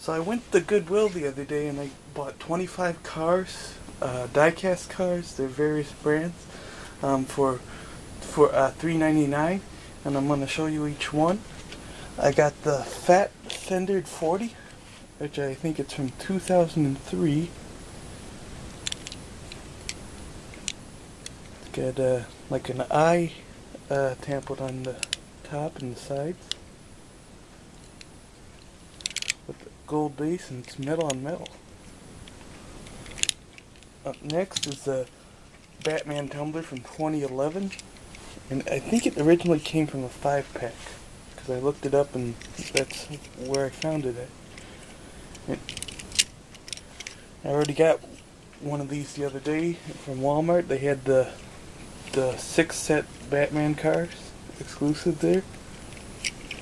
So I went to Goodwill the other day and I bought 25 cars, die-cast cars, they're various brands, for $3.99, and I'm going to show you each one. I got the fat Fendered 40, which I think it's from 2003. It's got like an eye template on the top and the sides, with the gold base, and it's metal on metal. Up next is the Batman Tumbler from 2011, and I think it originally came from a 5-pack, because I looked it up and that's where I found it at. I already got one of these the other day from Walmart. They had the 6-set Batman cars exclusive there,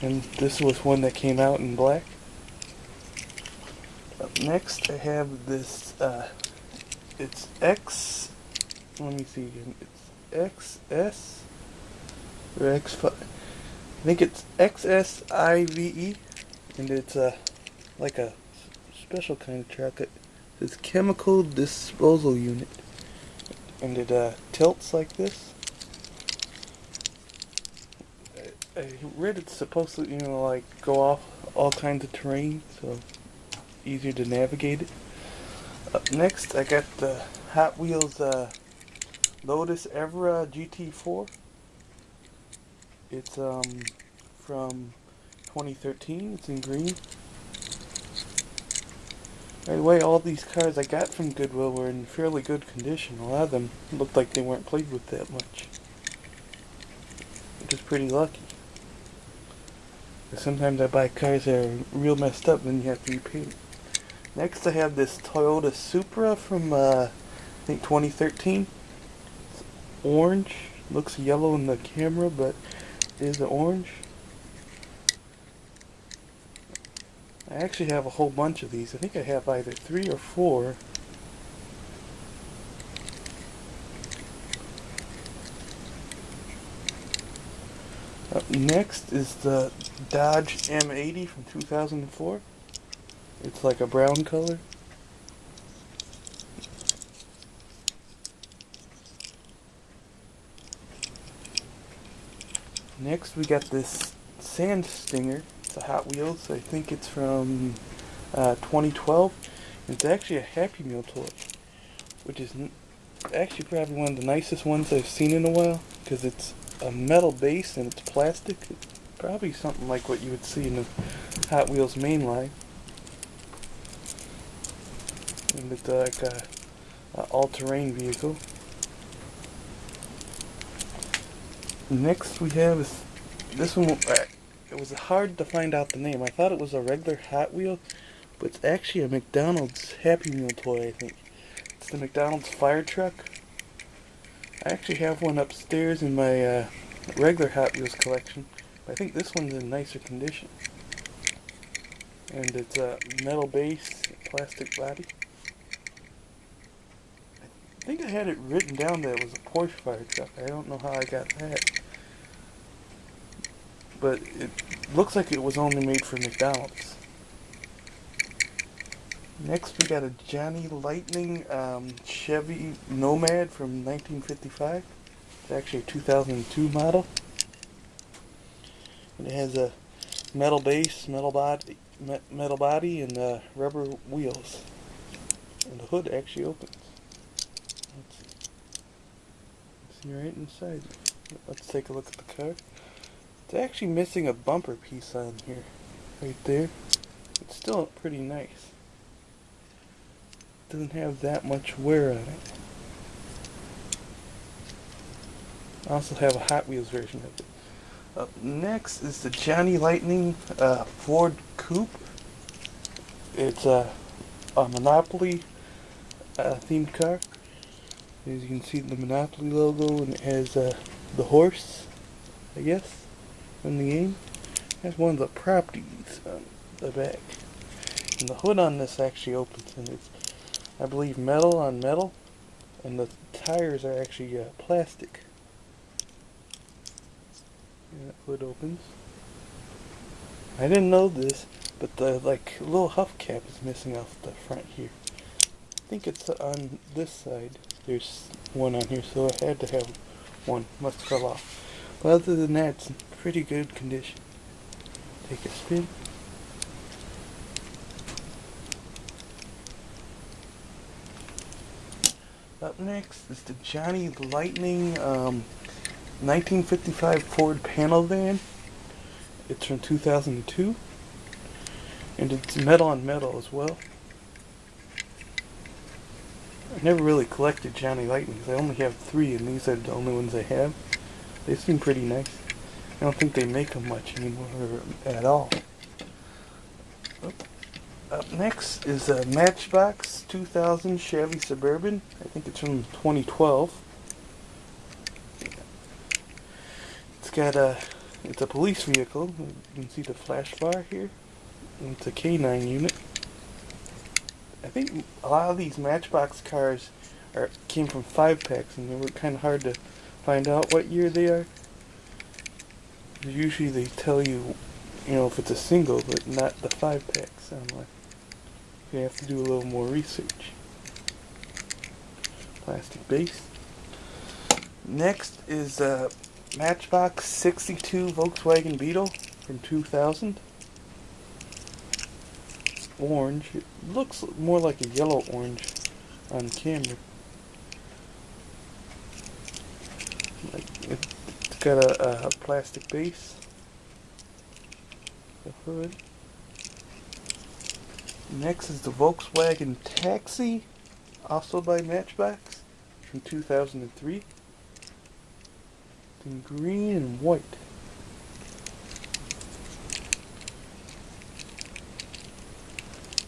and this was one that came out in black. Up next I have this, it's let me see again, it's XS, or X5, I think it's XS-IVE, and it's like a special kind of truck. It's chemical disposal unit, and it tilts like this. I read it's supposed to, like go off all kinds of terrain, so easier to navigate it. Up next, I got the Hot Wheels Lotus Evora GT4. It's from 2013. It's in green. By the way, all these cars I got from Goodwill were in fairly good condition. A lot of them looked like they weren't played with that much, which is pretty lucky. Sometimes I buy cars that are real messed up, and you have to repaint them. Next I have this Toyota Supra from I think 2013. It's orange. Looks yellow in the camera, but it is orange. I actually have a whole bunch of these. I think I have either 3 or 4. Up next is the Dodge M80 from 2004. It's like a brown color. Next we got this Sand Stinger. It's a Hot Wheels. I think it's from 2012. It's actually a Happy Meal toy, which is actually probably one of the nicest ones I've seen in a while, because it's a metal base and it's plastic. It's probably something like what you would see in the Hot Wheels main line. And it's like a all-terrain vehicle. Next we have is this one. It was hard to find out the name. I thought it was a regular Hot Wheel, but it's actually a McDonald's Happy Meal toy, I think. It's the McDonald's fire truck. I actually have one upstairs in my regular Hot Wheels collection, but I think this one's in nicer condition. And it's a metal base, plastic body. I think I had it written down that it was a Porsche fire truck. I don't know how I got that. But it looks like it was only made for McDonald's. Next we got a Johnny Lightning Chevy Nomad from 1955. It's actually a 2002 model. And it has a metal base, metal body, and rubber wheels. And the hood actually opens. Let's see right inside. Let's take a look at the car. It's actually missing a bumper piece on here, right there. It's still pretty nice. Doesn't have that much wear on it. I also have a Hot Wheels version of it. Up next is the Johnny Lightning Ford Coupe. It's a Monopoly themed car. As you can see, the Monopoly logo, and it has the horse, I guess, in the game. It has one of the properties on the back. And the hood on this actually opens, and it's, I believe, metal on metal, and the tires are actually plastic. And that hood opens. I didn't know this, but the like little hubcap is missing off the front here. I think it's on this side. There's one on here, so I had to have one. Must have fell off. But other than that, it's in pretty good condition. Take a spin. Up next is the Johnny Lightning 1955 Ford panel van. It's from 2002. And it's metal on metal as well. I never really collected Johnny Lightnings. I only have 3, and these are the only ones I have. They seem pretty nice. I don't think they make them much anymore at all. Up next is a Matchbox 2000 Chevy Suburban. I think it's from 2012. It's a police vehicle. You can see the flash bar here. And it's a K9 unit. I think a lot of these Matchbox cars came from 5-packs, and they were kind of hard to find out what year they are. Usually they tell you, if it's a single, but not the 5-packs. I'm like, you have to do a little more research. Plastic base. Next is a Matchbox 62 Volkswagen Beetle from 2000. Orange. It looks more like a yellow orange on camera. It's got a plastic base. The hood. Next is the Volkswagen Taxi, also by Matchbox, from 2003. In green and white.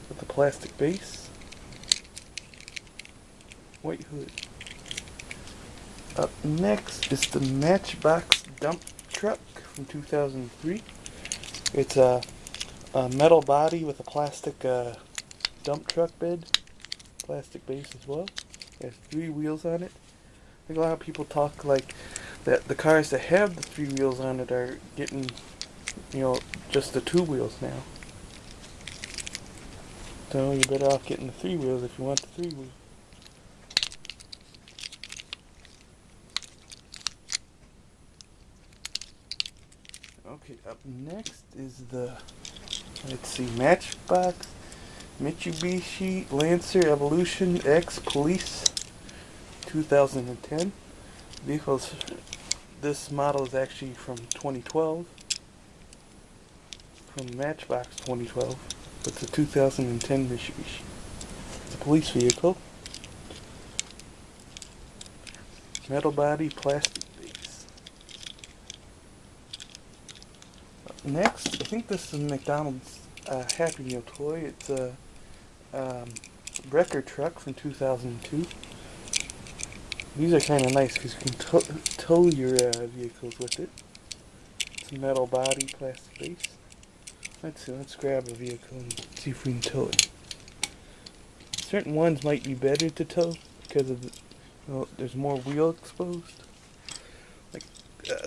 With a plastic base. White hood. Up next is the Matchbox dump truck from 2003. It's a metal body with a plastic dump truck bed. Plastic base as well. It has 3 wheels on it. I think a lot of people talk like that the cars that have the 3 wheels on it are getting, just the 2 wheels now. So you're better off getting the 3 wheels if you want the 3 wheels. Okay, up next is the, Matchbox Mitsubishi Lancer Evolution X Police 2010. This model is actually from 2012. From Matchbox 2012. But it's a 2010 Mitsubishi. It's a police vehicle. Metal body, plastic base. Next, I think this is a McDonald's Happy Meal toy. It's a wrecker truck from 2002. These are kind of nice because you can tow your vehicles with it. It's a metal body, plastic base. Let's grab a vehicle and see if we can tow it. Certain ones might be better to tow because of there's more wheel exposed. Like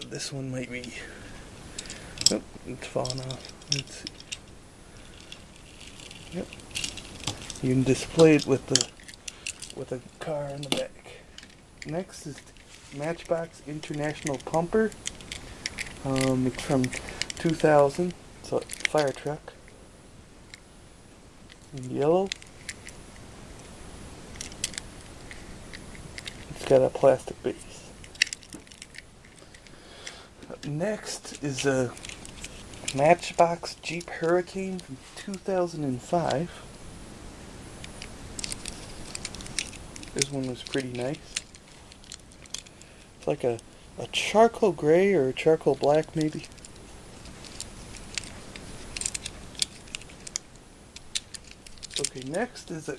this one might be. Oh, it's falling off. Let's see. Yep. You can display it with a car in the back. Next is Matchbox International Pumper. It's from 2000. It's a fire truck. In yellow. It's got a plastic base. Up next is a Matchbox Jeep Hurricane from 2005. This one was pretty nice. It's like a charcoal gray or a charcoal black maybe. Okay, next is a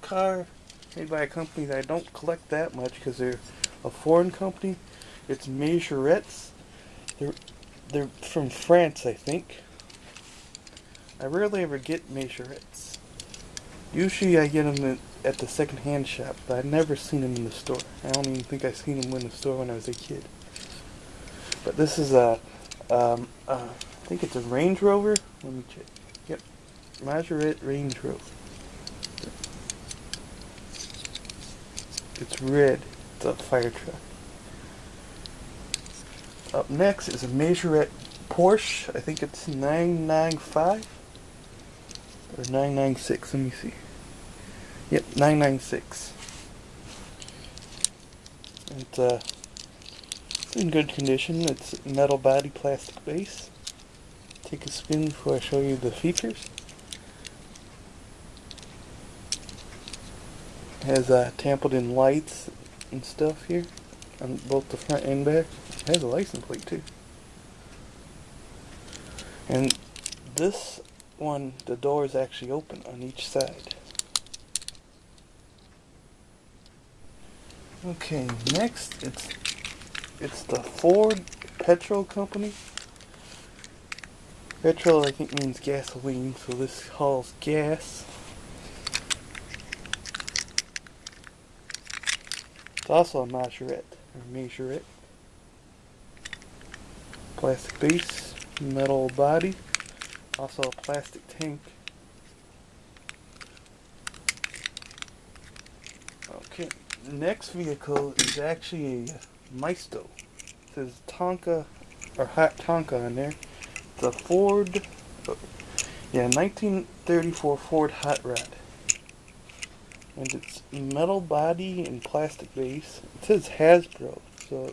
car made by a company that I don't collect that much because they're a foreign company. It's Majorettes. They're from France, I think. I rarely ever get Majorettes. Usually I get them at the secondhand shop, but I've never seen them in the store. I don't even think I've seen them in the store when I was a kid. But this is I think it's a Range Rover. Let me check. Yep, Majorette Range Rover. It's red. It's a fire truck. Up next is a Majorette Porsche. I think it's 995 or 996. Let me see. Yep, 996. It's in good condition. It's metal body, plastic base. Take a spin before I show you the features. It has tampered in lights and stuff here on both the front and back. It has a license plate too. And this one, the door is actually open on each side. Okay, next it's the Ford Petrol company. Petrol I think means gasoline, so this hauls gas. It's also a Majorette, or Majorette. Plastic base, metal body, also a plastic tank. Okay, next vehicle is actually a Maisto. It says Tonka, or Hot Tonka on there. It's a Ford, 1934 Ford Hotrod. And it's metal body and plastic base. It says Hasbro, so I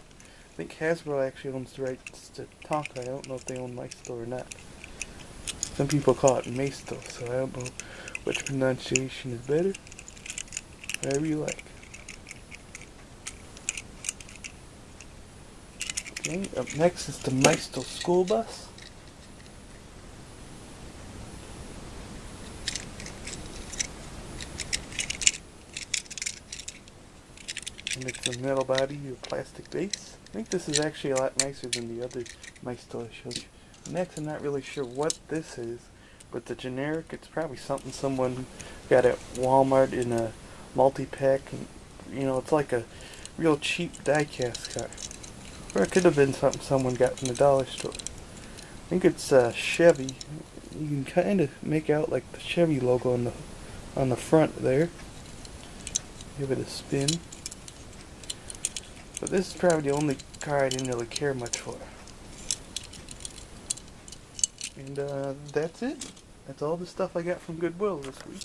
think Hasbro actually owns the rights to Tonka. I don't know if they own Maisto or not. Some people call it Maisto, so I don't know which pronunciation is better. Whatever you like. Okay, up next is the Maisto school bus. And it's a metal body with plastic base. I think this is actually a lot nicer than the other Maisto I showed you. Next, I'm not really sure what this is, but the generic, it's probably something someone got at Walmart in a multi-pack. And, you know, it's like a real cheap die-cast car. Or it could have been something someone got from the dollar store. I think it's Chevy. You can kind of make out like the Chevy logo on the front there. Give it a spin. But this is probably the only car I didn't really care much for. And that's it. That's all the stuff I got from Goodwill this week.